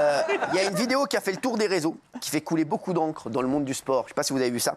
Il y a une vidéo qui a fait le tour des réseaux, qui fait couler beaucoup d'encre dans le monde du sport. Je ne sais pas si vous avez vu ça.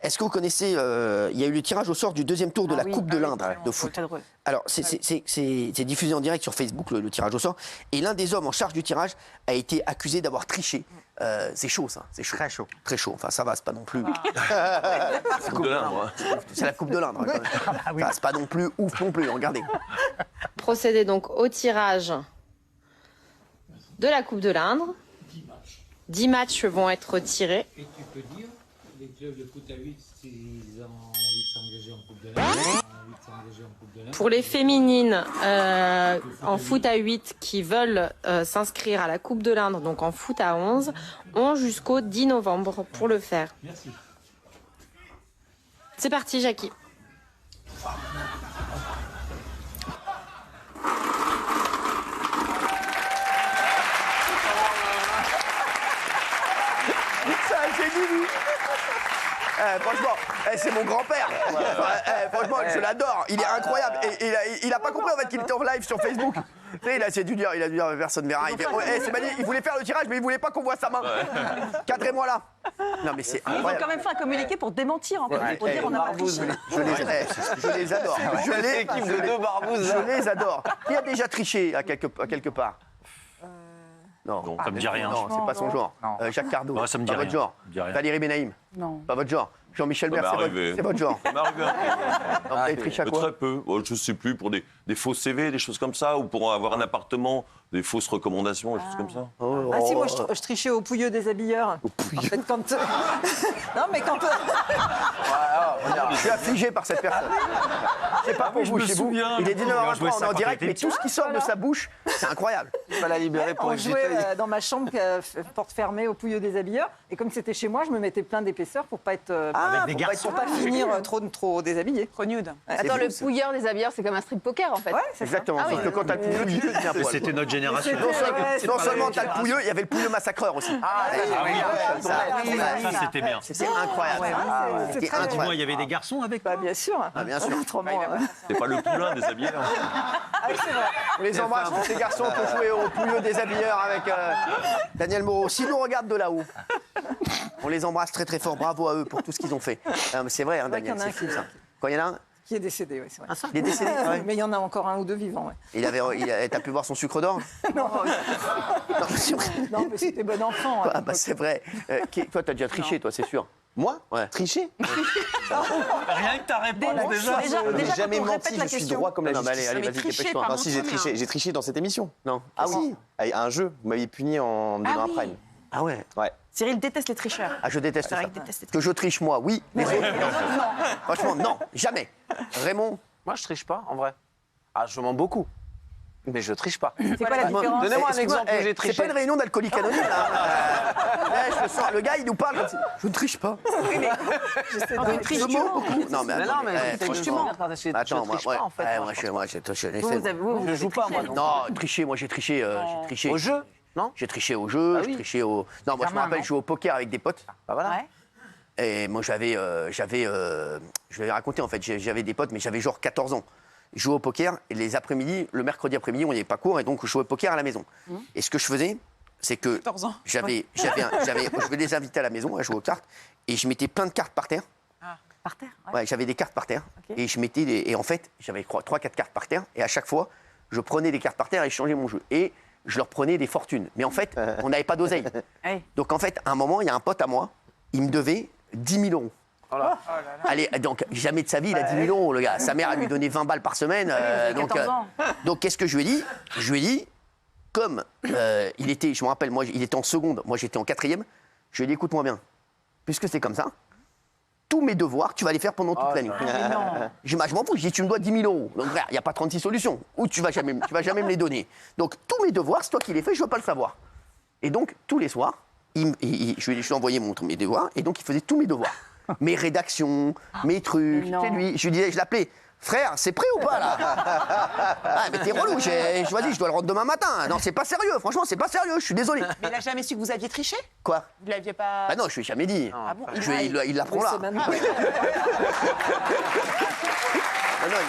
Est-ce que vous connaissez, il y a eu le tirage au sort du deuxième tour de la Coupe de l'Inde de foot. Alors, c'est diffusé en direct sur Facebook, le tirage au sort. Et l'un des hommes en charge du tirage a été accusé d'avoir triché. C'est chaud, ça. C'est chaud. Très chaud. Très chaud. Enfin, ça va, c'est pas non plus... La Coupe de l'Inde. C'est la Coupe de l'Inde. Hein, enfin, c'est pas non plus ouf non plus, regardez. Procédez donc au tirage de la Coupe de l'Inde. 10 matchs vont être tirés. Et tu peux dire, les clubs de foot à 8, s'ils ont envie de s'engager en Coupe de l'Inde, Pour les féminines en foot à 8 qui veulent s'inscrire à la Coupe de l'Inde, donc en foot à 11, ont jusqu'au 10 novembre pour le faire. Merci. C'est parti, Jackie. Franchement, c'est mon grand-père. Franchement, je l'adore. Il est incroyable. Et il a pas compris en fait qu'il était en live sur Facebook. Tu sais, il a dû dire personne verra. Il voulait faire le tirage, mais il voulait pas qu'on voit sa main. Cadrez-moi là. Non mais c'est incroyable. Ils ont quand même fait un communiqué pour démentir en fait, pour dire on n'a pas triché. Je les adore. Je les adore. Qui a déjà triché à quelque part? Non, ça me dit rien. Non, c'est pas son genre. Jacques Cardot, non, ça me dit pas rien. votre genre. Valérie Benaïm, Non. pas votre genre. Jean-Michel Mercier, c'est votre genre. Ça m'est arrivé un peu. Vous avez triché à quoi? Très peu. Je ne sais plus, pour des faux CV, des choses comme ça, ou pour avoir un appartement, des fausses recommandations, des choses comme ça. Ah si, moi je trichais au pouilleux des habilleurs. En fait, quand... non mais quand... Je suis affligé par cette personne. C'est pas pour vous, chez vous. Il est 19h23, on est en direct, mais tout ce qui sort de sa bouche, c'est incroyable. Il va la libérer pour On jouait dans ma chambre, porte fermée, au pouilleux des habilleurs. Et comme c'était chez moi, je me mettais plein d'épaisseur pour pas être... pour pas finir trop déshabillé. Trop nude. Attends, le pouilleur des habilleurs, c'est comme un strip poker en fait. Ouais, c'est Exactement. Sauf que quand t'as le pouilleux, tu tiens poil. C'était notre génération. Non seulement t'as le pouilleux, il y avait le pouilleux massacreur aussi. Ça, c'était bien. C'est incroyable. C'était incroyable. Dis-moi, il y avait des garçons avec Bah, bien sûr. Bien sûr. Autrement, C'était pas le poulain des habillés. On les embrasse, tous ces garçons qui ont joué au pouilleux des habilleurs avec Daniel Moreau. S'ils nous regardent de là-haut, on les embrasse très très fort. Bravo à eux pour tout ce qu'ils ont fait. Mais c'est vrai, hein, Daniel, c'est fou ça. Quand il y en a un qui est décédé, oui, c'est vrai. il est décédé. Ouais. Mais il y en a encore un ou deux vivants, ouais. T'as pu voir son sucre d'or? Non, c'est vrai. non, mais c'était bon enfant. Ah, bah, c'est vrai. Toi, t'as déjà triché, toi, c'est sûr. Moi Ouais. Tricher Rien que ta réponse déjà. Je n'ai jamais menti, je suis question. droit comme la Non, mais justice. allez, vas-y, dépêche-toi. Non, si, j'ai triché dans cette émission. Non. Ah oui, à un jeu, vous m'aviez puni en me donnant un prime. Ah ouais. Ouais. Cyril déteste les tricheurs. Ah, je déteste ça. Vrai qu'il déteste les Que je triche, moi, oui. Les autres, non. Franchement, non, jamais. Raymond? Moi, je triche pas, en vrai. Ah, je mens beaucoup. Mais je triche pas. C'est quoi la différence? Donnez-moi un exemple où j'ai triché. C'est pas une réunion d'alcoolique anonyme, là. Je le sens, le gars, il nous parle comme ça. Je ne triche pas. Je mens beaucoup. Non, mais attends. tu mens. Attends, moi, triche pas, en fait. moi, Je joue pas, moi. Non, tricher, moi, j'ai triché. Au jeu? Non? J'ai triché au jeu, Ah j'ai oui. triché au... Non, moi, je me rappelle, je jouais au poker avec des potes. Bah voilà. Ouais. Et moi, je vais raconter, en fait, j'avais des potes, mais j'avais genre 14 ans. Je jouais au poker, et les après-midi, le mercredi après-midi, on n'y avait pas cours, et donc je jouais au poker à la maison. Et ce que je faisais, c'est que 14 ans. je vais les inviter à la maison à jouer aux cartes, et je mettais plein de cartes par terre. Par terre. Ouais, j'avais des cartes par terre, et je mettais et en fait, j'avais 3-4 cartes par terre, et à chaque fois, je prenais des cartes par terre et je changeais mon jeu. Et je leur prenais des fortunes. Mais en fait, on n'avait pas d'oseille. Oui. Donc en fait, à un moment, il y a un pote à moi, il me devait 10 000 euros. Allez, donc jamais de sa vie, il a 10 000 euros, le gars. Sa mère a lui donné 20 balles par semaine. Donc qu'est-ce que je lui ai dit? Je lui ai dit, comme il était, je me rappelle, moi, il était en seconde, moi j'étais en quatrième, je lui ai dit, écoute-moi bien, puisque c'est comme ça, tous mes devoirs, tu vas les faire pendant toute la nuit. Je m'en fous, je dis, tu me dois 10 000 euros. Donc frère, il n'y a pas 36 solutions. Ou tu vas jamais me les donner. Donc tous mes devoirs, c'est toi qui les fais, je ne veux pas le savoir. Et donc, tous les soirs, je lui ai envoyé mes devoirs, et donc il faisait tous mes devoirs. Mes rédactions, mes trucs, c'est lui. Je lui disais, je l'appelais, frère, c'est prêt ou pas là? Ah, mais t'es relou, vas-y, je dois le rendre demain matin. Non, c'est pas sérieux, franchement, c'est pas sérieux, je suis désolé. Mais il a jamais su que vous aviez triché? Quoi? Vous l'aviez pas. Ah non, je lui ai jamais dit. Ah bon? Il l'apprend là. Non, non, il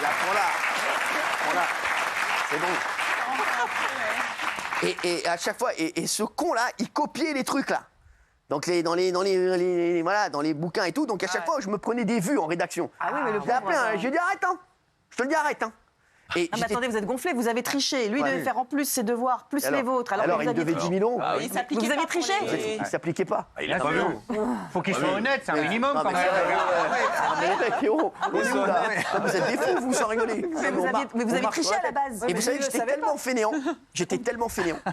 l'apprend là. C'est bon. Et à chaque fois, et ce con-là, il copiait les trucs, là. Donc, dans les bouquins et tout. Donc, à chaque fois, je me prenais des vues en rédaction. Ah oui, mais le J'ai appelé, j'ai dit, arrête, hein. Je te le dis, arrête, hein. Et mais attendez, vous êtes gonflé, vous avez triché. Lui, il devait faire en plus ses devoirs, plus les vôtres. Alors, il me devait 10 000 €. Vous avez triché. Il ne s'appliquait pas. Il a pas vu. Faut qu'il soit honnête, c'est un minimum quand même. Mais les mecs, oh, on est où, là Vous êtes des fous, vous, sans rigoler. Mais vous avez triché à la base. Et vous savez que j'étais tellement fainéant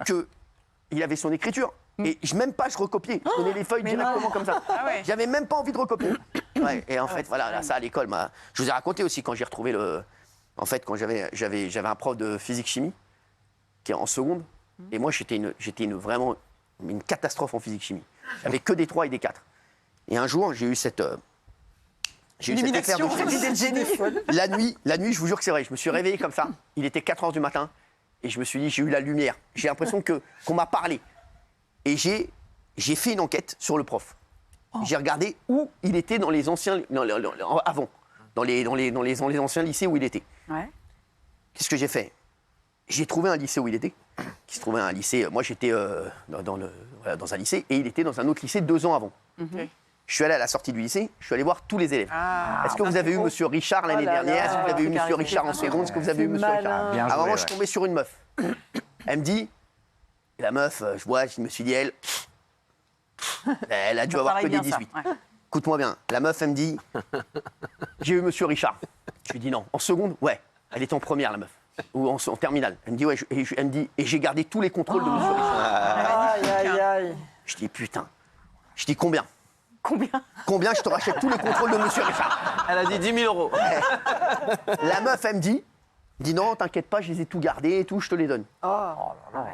qu'il avait son écriture. Et même pas, je recopiais. Je prenais les feuilles directement comme ça. J'avais même pas envie de recopier. Ouais, et en fait, voilà, là, ça à l'école, je vous ai raconté aussi quand j'ai retrouvé le. En fait, quand j'avais un prof de physique-chimie qui est en seconde, et moi j'étais vraiment une catastrophe en physique-chimie. J'avais que des 3 et des 4. Et un jour, j'ai eu cette affaire de génie. La nuit, je vous jure que c'est vrai, je me suis réveillé comme ça. Il était 4 h du matin et je me suis dit, j'ai eu la lumière. J'ai l'impression qu'on m'a parlé. Et j'ai fait une enquête sur le prof. J'ai regardé où il était dans les anciens avant. Dans les anciens lycées où il était. Ouais. Qu'est-ce que j'ai fait? J'ai trouvé un lycée où il était. Qui se trouvait un lycée. Moi, j'étais dans un lycée et il était dans un autre lycée 2 ans avant. Je suis allé à la sortie du lycée, je suis allé voir tous les élèves. Est-ce que vous avez eu Monsieur Richard l'année dernière? Est-ce que vous avez eu Monsieur Richard en seconde? Est-ce que vous avez eu Monsieur Richard? À un moment, je suis tombé sur une meuf. Elle me dit, la meuf, je me suis dit, elle a dû avoir que des 18. Écoute-moi bien, la meuf, elle me dit, j'ai eu Monsieur Richard. Je lui dis non. En seconde, ouais. Elle est en première, la meuf. Ou en terminale. Elle me dit, ouais. Elle me dit, et j'ai gardé tous les contrôles de Monsieur Richard. Aïe, aïe, aïe. Je dis, putain. Je dis, combien? Combien je te rachète tous les contrôles de Monsieur Richard? Elle a dit 10 000 €. La meuf, elle me dit non, t'inquiète pas, je les ai tout gardés et tout, je te les donne.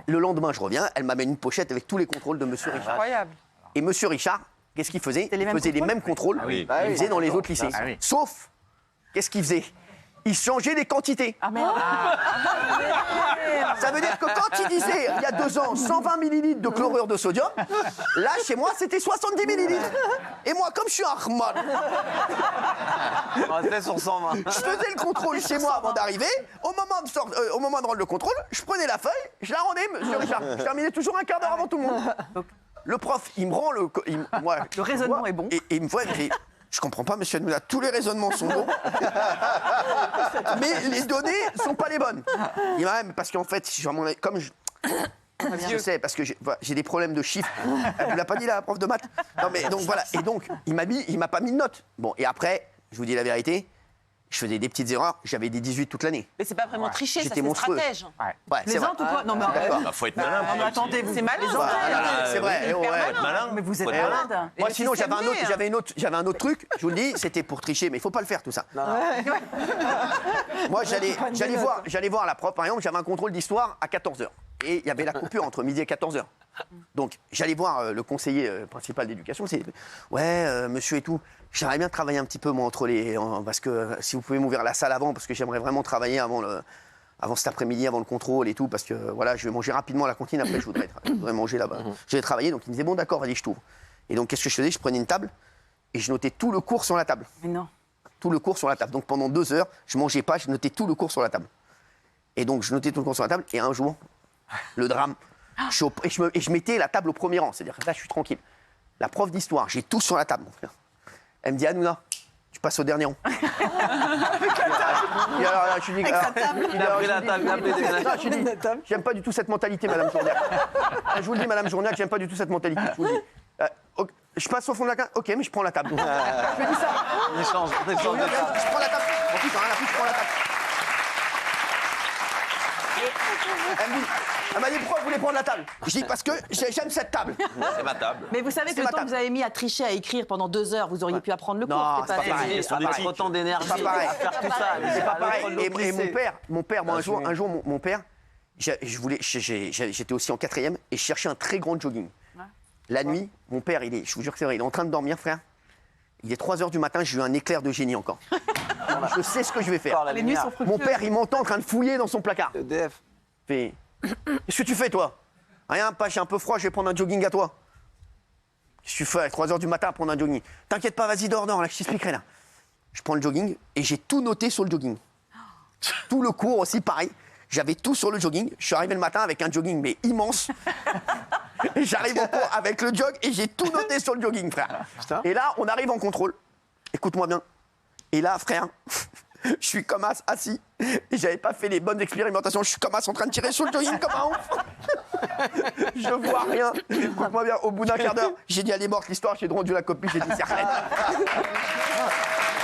Le lendemain, je reviens, elle m'amène une pochette avec tous les contrôles de Monsieur Richard. Incroyable. Et Monsieur Richard, qu'est-ce qu'il faisait? Il faisait les mêmes contrôles qu'il faisait dans les autres lycées. Sauf, qu'est-ce qu'il faisait? Il changeait les quantités. Ah merde. Ça veut dire que quand il disait, il y a 2 ans, 120 millilitres de chlorure de sodium, là, chez moi, c'était 70 millilitres. Et moi, comme je suis un Rahman, On restait sur 120. je faisais le contrôle chez moi avant d'arriver. Au moment de rendre le contrôle, je prenais la feuille, je la rendais, Monsieur Richard. Je terminais toujours un quart d'heure avant tout le monde. Le prof, il me rend le raisonnement est bon. Et il me voit, il me dit, je comprends pas, monsieur Hanouna, tous les raisonnements sont bons, mais les données sont pas les bonnes. Il m'a même, parce qu'en fait, je sais, parce que j'ai des problèmes de chiffres. Elle ne l'a pas dit, la prof de maths. Non, mais donc voilà. Et donc, il m'a pas mis de notes. Bon, et après, je vous dis la vérité, je faisais des petites erreurs, j'avais des 18 toute l'année. Mais c'est pas vraiment tricher, ça J'étais c'est monstrueux. stratège. Ouais, c'est vrai. ou quoi? Non mais Il faut être malin. non, mais attendez, c'est malin. C'est vrai. Faut être malin. Mais vous êtes Faut être malin. malade. Moi, sinon, j'avais un autre truc, je vous le dis, c'était pour tricher, mais il faut pas le faire, tout ça. Moi, j'allais voir la prof, par exemple, j'avais un contrôle d'histoire à 14 h. Et il y avait la coupure entre midi et 14 h. Donc, j'allais voir le conseiller principal d'éducation, c'est monsieur et tout, j'aimerais bien travailler un petit peu, moi, parce que si vous pouvez m'ouvrir la salle avant, parce que j'aimerais vraiment travailler avant cet après-midi, avant le contrôle et tout, parce que voilà, je vais manger rapidement à la cantine, après je voudrais manger là-bas. Je vais travailler, donc il me disait, bon, d'accord, vas-y, je t'ouvre. Et donc, qu'est-ce que je faisais? Je prenais une table et je notais tout le cours sur la table. Mais non. Tout le cours sur la table. Donc, pendant 2 heures, je mangeais pas, je notais tout le cours sur la table. Et donc, je notais tout le cours sur la table, et un jour, le drame, je mettais la table au premier rang, c'est-à-dire que là, je suis tranquille. La prof d'histoire, j'ai tout sur la table, mon frère. Elle me dit, Hanouna, tu passes au dernier rang. Avec sa table. Il a pris la table, il a pris des Non, je dis, j'aime pas du tout cette mentalité, Madame Journiac. Je vous le dis, Madame Journiac, j'aime pas du tout cette mentalité. Je vous le dis. Je passe au fond de la case, ok, mais je prends la table. Je lui dis ça. Il change de table. Je prends la table. En plus, rien à foutre, je prends la table. Elle m'a dit, pourquoi vous voulez prendre la table? Je dis, parce que j'aime cette table. C'est ma table. Mais vous savez que C'est le ma temps que table. vous avez mis à tricher, à écrire pendant 2 heures, vous auriez pu apprendre le cours. Non, c'est pas pareil. pareil. Ils avec autant d'énergie C'est pas pareil. à faire tout ça. C'est pas pareil. À l'autre Et lycée. mon père, moi, un jour, mon père, j'étais aussi en 4e et je cherchais un très grand jogging. La nuit, mon père, je vous jure que c'est vrai, il est en train de dormir, frère. Il est 3 h du matin, j'ai eu un éclair de génie encore. Je sais ce que je vais faire. La Les nuits sont fructueuses. Mon père, il m'entend en train de fouiller dans son placard. EDF. Fait, qu'est-ce que tu fais, toi? Rien, pas, j'ai un peu froid, je vais prendre un jogging à toi. Qu'est-ce que tu fais à 3 h du matin à prendre un jogging? T'inquiète pas, vas-y, dors, là, je t'expliquerai là. Je prends le jogging et j'ai tout noté sur le jogging. Tout le cours aussi, pareil. J'avais tout sur le jogging. Je suis arrivé le matin avec un jogging, mais immense. Et j'arrive au cours avec le jog et j'ai tout noté sur le jogging, frère. Putain. Et là, on arrive en contrôle. Écoute-moi bien. Et là, frère, je suis comme as assis. Et j'avais pas fait les bonnes expérimentations. Je suis comme as en train de tirer sur le jogging comme un ouf. Je vois rien. Écoute-moi bien. Au bout d'un quart d'heure, j'ai dit, elle est morte l'histoire. J'ai rendu la copie. J'ai dit, c'est arrête.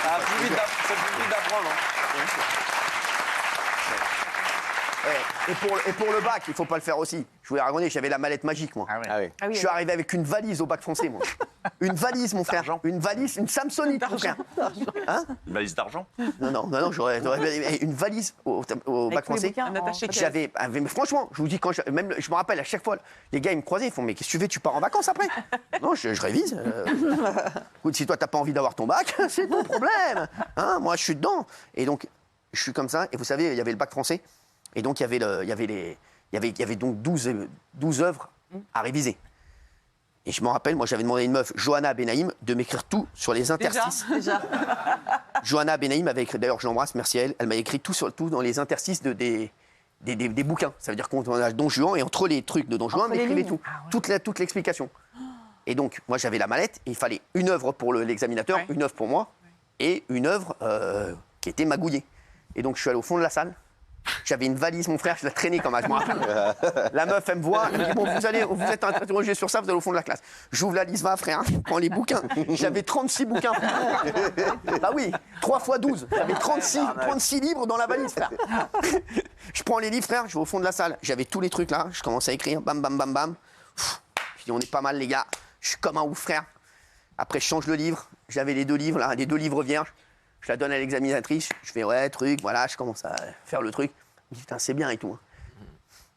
Ah, plus vite d'apprendre. Et pour le bac, il faut pas le faire aussi. Je voulais raconter, j'avais la mallette magique, moi. Ah oui. Ah oui. Ah oui, Je suis arrivé avec une valise au bac français, moi. Une valise, mon frère. Une valise, une Samsonite, mon frère. Hein? Une valise d'argent? Non, j'aurais une valise au bac français. Un attaché J'avais, mais franchement, je vous dis, même, je me rappelle à chaque fois, les gars, ils me croisaient, ils font, mais qu'est-ce que tu fais, tu pars en vacances après? Non, je révise. Écoute, si toi, t'as pas envie d'avoir ton bac, c'est ton problème. Hein, moi, je suis dedans. Et donc, je suis comme ça. Et vous savez, il y avait le bac français. Et donc, il y avait donc 12 œuvres à réviser. Et je me rappelle, moi, j'avais demandé à une meuf, Johanna Benaïm, de m'écrire tout sur les interstices. Déjà. Johanna Benaïm avait écrit, d'ailleurs, je l'embrasse, merci à elle, elle m'a écrit tout dans les interstices des bouquins. Ça veut dire qu'on a Don Juan, et entre les trucs de Don Juan, elle m'écrivait tout, toute l'explication. Et donc, moi, j'avais la mallette, et il fallait une œuvre pour l'examinateur, une œuvre pour moi, et une œuvre qui était magouillée. Et donc, je suis allé au fond de la salle. J'avais une valise, mon frère, je la traînais comme je me rappelle. La meuf, elle me voit, elle me dit, bon, vous êtes interrogé sur ça, vous allez au fond de la classe. J'ouvre la liste, va, frère, je prends les bouquins. J'avais 36 bouquins, frère. Bah oui, 3 x 12. J'avais 36 livres dans la valise, frère. Je prends les livres, frère, je vais au fond de la salle. J'avais tous les trucs là, je commence à écrire, bam, bam, bam, bam. Je dis, on est pas mal, les gars. Je suis comme un ouf, frère. Après, je change le livre. J'avais les 2 livres, là, les 2 livres vierges. Je la donne à l'examinatrice, je fais ouais, truc, voilà, je commence à faire le truc. Je dis putain, c'est bien et tout.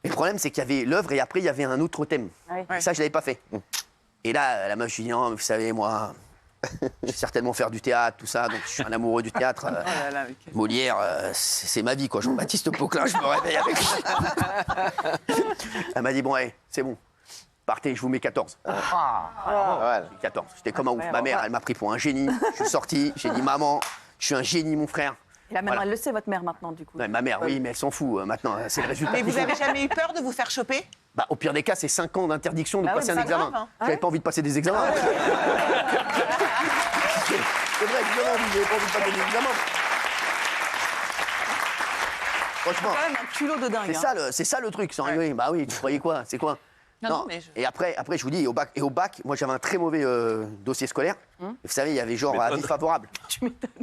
Et le problème, c'est qu'il y avait l'œuvre et après, il y avait un autre thème. Et ça, je ne l'avais pas fait. Et là, la meuf, je lui dis non, mais vous savez, moi, je vais certainement faire du théâtre, tout ça, donc je suis un amoureux du théâtre. Molière, c'est ma vie, quoi. Jean-Baptiste Poquelin, je me réveille avec lui. Elle m'a dit bon, allez, c'est bon. Partez, je vous mets 14. Voilà. 14. J'étais comme un ouf. Ma mère, elle m'a pris pour un génie. Je suis sorti, j'ai dit maman, je suis un génie, mon frère. Et là, maintenant, elle le sait, votre mère, maintenant, du coup. Ouais, ma mère, oui, mais elle s'en fout maintenant. C'est le résultat. Mais vous avez jamais eu peur de vous faire choper? Bah, au pire des cas, c'est 5 ans d'interdiction de Ah oui, passer mais un c'est examen. grave, hein. J'avais pas envie de passer des examens. C'est vrai, évidemment, j'avais pas envie de passer des examens. Franchement, Quand même un culot de dingue. c'est ça le truc, sans rigoler. Bah oui, tu croyais quoi? C'est quoi? Non, mais Et après, je vous dis, au bac, moi j'avais un très mauvais dossier scolaire. Vous savez, il y avait genre avis favorable.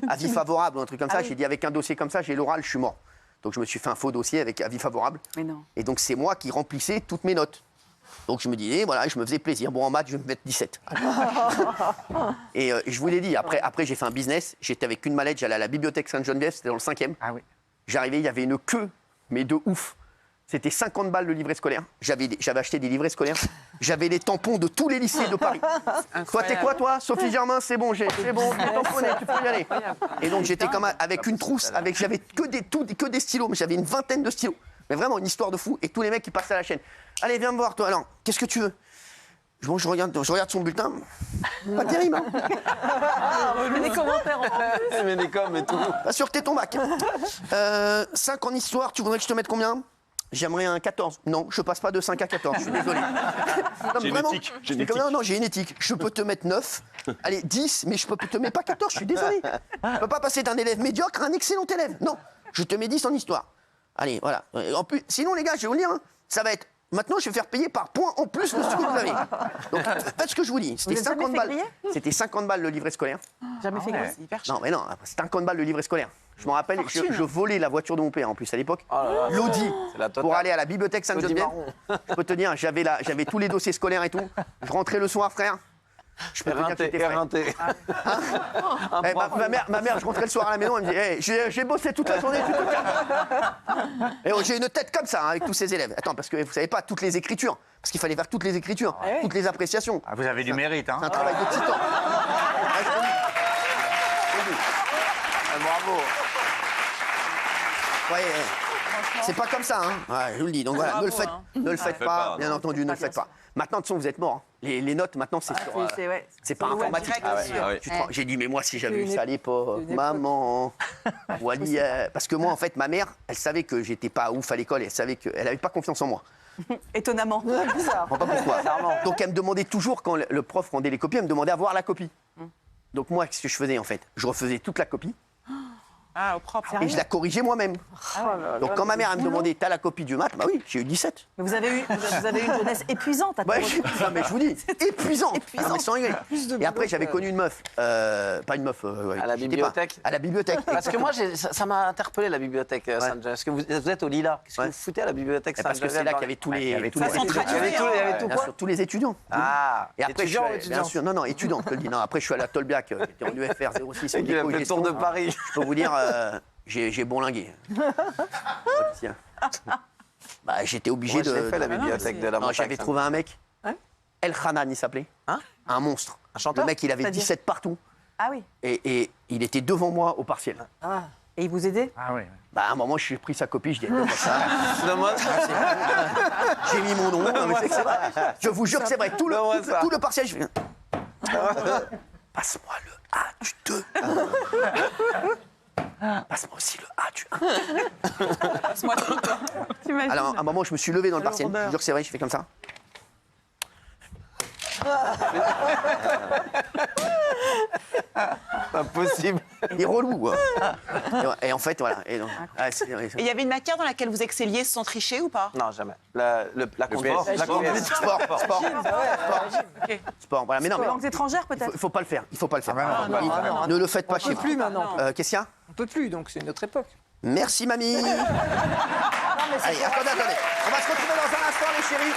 Avis favorable ou un truc comme ça. J'ai dit, avec un dossier comme ça, j'ai l'oral, je suis mort. Donc je me suis fait un faux dossier avec avis favorable. Mais non. Et donc c'est moi qui remplissais toutes mes notes. Donc je me disais, voilà, je me faisais plaisir. Bon, en maths, je vais me mettre 17. Et je vous l'ai dit, après j'ai fait un business. J'étais avec une mallette, j'allais à la bibliothèque Sainte-Geneviève, c'était dans le 5e. Ah oui. J'arrivais, il y avait une queue, mais de ouf. C'était 50 balles le livret scolaire. J'avais acheté des livrets scolaires. J'avais les tampons de tous les lycées de Paris. Toi, t'es quoi, toi? Sophie Germain, c'est bon, tu es tamponné, tu peux y aller. Et donc, j'étais comme avec une trousse, j'avais que des stylos, mais j'avais une vingtaine de stylos. Mais vraiment, une histoire de fou. Et tous les mecs qui passaient à la chaîne. Allez, viens me voir, toi. Alors, qu'est-ce que tu veux? Bon, je regarde son bulletin. Pas terrible, hein? Les commentaires en plus. Mais des coms et tout. Pas sûr que t'aies ton bac. 5 en histoire, tu voudrais que je te mette combien? J'aimerais un 14. Non, je passe pas de 5 à 14, je suis désolé. Non, J'ai une éthique, j'ai une éthique. Non, j'ai une éthique. Je peux te mettre 9, allez, 10, mais je peux te mettre pas 14, je suis désolé. Je peux pas passer d'un élève médiocre à un excellent élève. Non, je te mets 10 en histoire. Allez, voilà. En plus, sinon, les gars, je vais vous le dire, hein, ça va être... Maintenant, je vais faire payer par point en plus de ce que vous avez. Donc, faites ce que je vous dis. C'était 50 balles. C'était 50 balles le livret scolaire. Jamais fait griller. c'est hyper cher. Non, mais non, 50 balles le livret scolaire. Je me rappelle, je volais la voiture de mon père en plus à l'époque, Oh là là, l'Audi, c'est la totale. pour aller à la bibliothèque Audi Sainte-Geneviève. marron. Je peux te dire, j'avais tous les dossiers scolaires et tout. Je rentrais le soir, frère. Je peux te dire que j'étais frais. Éreinté. Eh, ma mère, je rentrais le soir à la maison, elle me dit hey, j'ai bossé toute la journée, tu te calmes. Et j'ai une tête comme ça hein, avec tous ces élèves. Attends, parce que vous savez pas toutes les écritures, parce qu'il fallait faire toutes les écritures, toutes les appréciations. Ah, vous avez du mérite, hein? C'est un travail de titan. Bravo. Ouais, C'est pas comme ça, hein. Ouais, je vous le dis. Donc voilà, ne le faites, ne le faites pas, bien entendu, ne le faites pas. Maintenant, de toute façon, vous êtes mort. Les notes, maintenant, c'est sur. C'est pas informatique. J'ai dit, mais moi, si j'avais eu ça à l'époque, maman, Wally, parce que moi, en fait, ma mère, elle savait que j'étais pas ouf à l'école et elle savait qu'elle avait pas confiance en moi. Étonnamment. Bizarre. Je comprends pas pourquoi. Donc elle me demandait toujours, quand le prof rendait les copies, elle me demandait à voir la copie. Donc moi, qu'est-ce que je faisais en fait? Je refaisais toute la copie Ah, au propre. et je la corrigeais moi-même. Donc quand ma mère elle me demandait, t'as la copie du maths? Bah oui, j'ai eu 17. Mais vous avez eu une jeunesse épuisante. Ouais, non, mais je vous dis, épuisant. Ah, mais sans rigoler. Et après, j'avais connu une meuf, pas une meuf. À la bibliothèque. À la bibliothèque. Parce que moi, ça m'a interpellé, la bibliothèque Sainte-Geneviève. Parce que vous êtes au Lilas. Qu'est-ce que vous foutez à la bibliothèque Parce que c'est là qu'il y avait tous les étudiants. Il y avait tout Bien sûr, tous les étudiants. Ah, Et après, étudiants ou bien étudiants? sûr, non, étudiant, je te le dis. Non, après, je suis allé à Tolbiac, j'étais en UFR 06. Il a fait le tour de Paris. Je peux vous dire, j'ai bourlingué. Tiens. Bah, j'étais obligé Moi, je de. l'ai fait, la bibliothèque de la Non, montagne. j'avais trouvé un mec. El Hanan, il s'appelait. Hein? Un monstre. Un chanteur? Le mec, il avait 17 partout. Ah oui. Et il était devant moi au partiel. Et il vous aidait? Ah oui. Bah, à un moment, je suis pris sa copie, je dis, donne-moi ça. Donne-moi J'ai mis mon nom. Non, mais c'est vrai. Je vous jure que c'est vrai. Tout le partiel, je fais. Passe-moi le A du 2. Passe-moi aussi le A du 1. Passe-moi tout, toi. Alors, à un moment, je me suis levé dans le partiel. Je vous jure que c'est vrai, je fais comme ça. Pas possible. Il est relou, quoi. Et en fait, voilà. Et donc, Et il y avait une matière dans laquelle vous excelliez sans tricher ou pas? Non, jamais. La conduite. Sport, voilà. Mais non, mais Langues étrangères peut-être? il faut pas le faire. Il faut pas le faire. non. Ne le faites pas On chez peut vous. plus maintenant. Qu'est-ce qu'il y a? On peut plus, donc c'est une autre époque. Merci, mamie. Allez, attendez. On va se retrouver dans un instant, les chéris.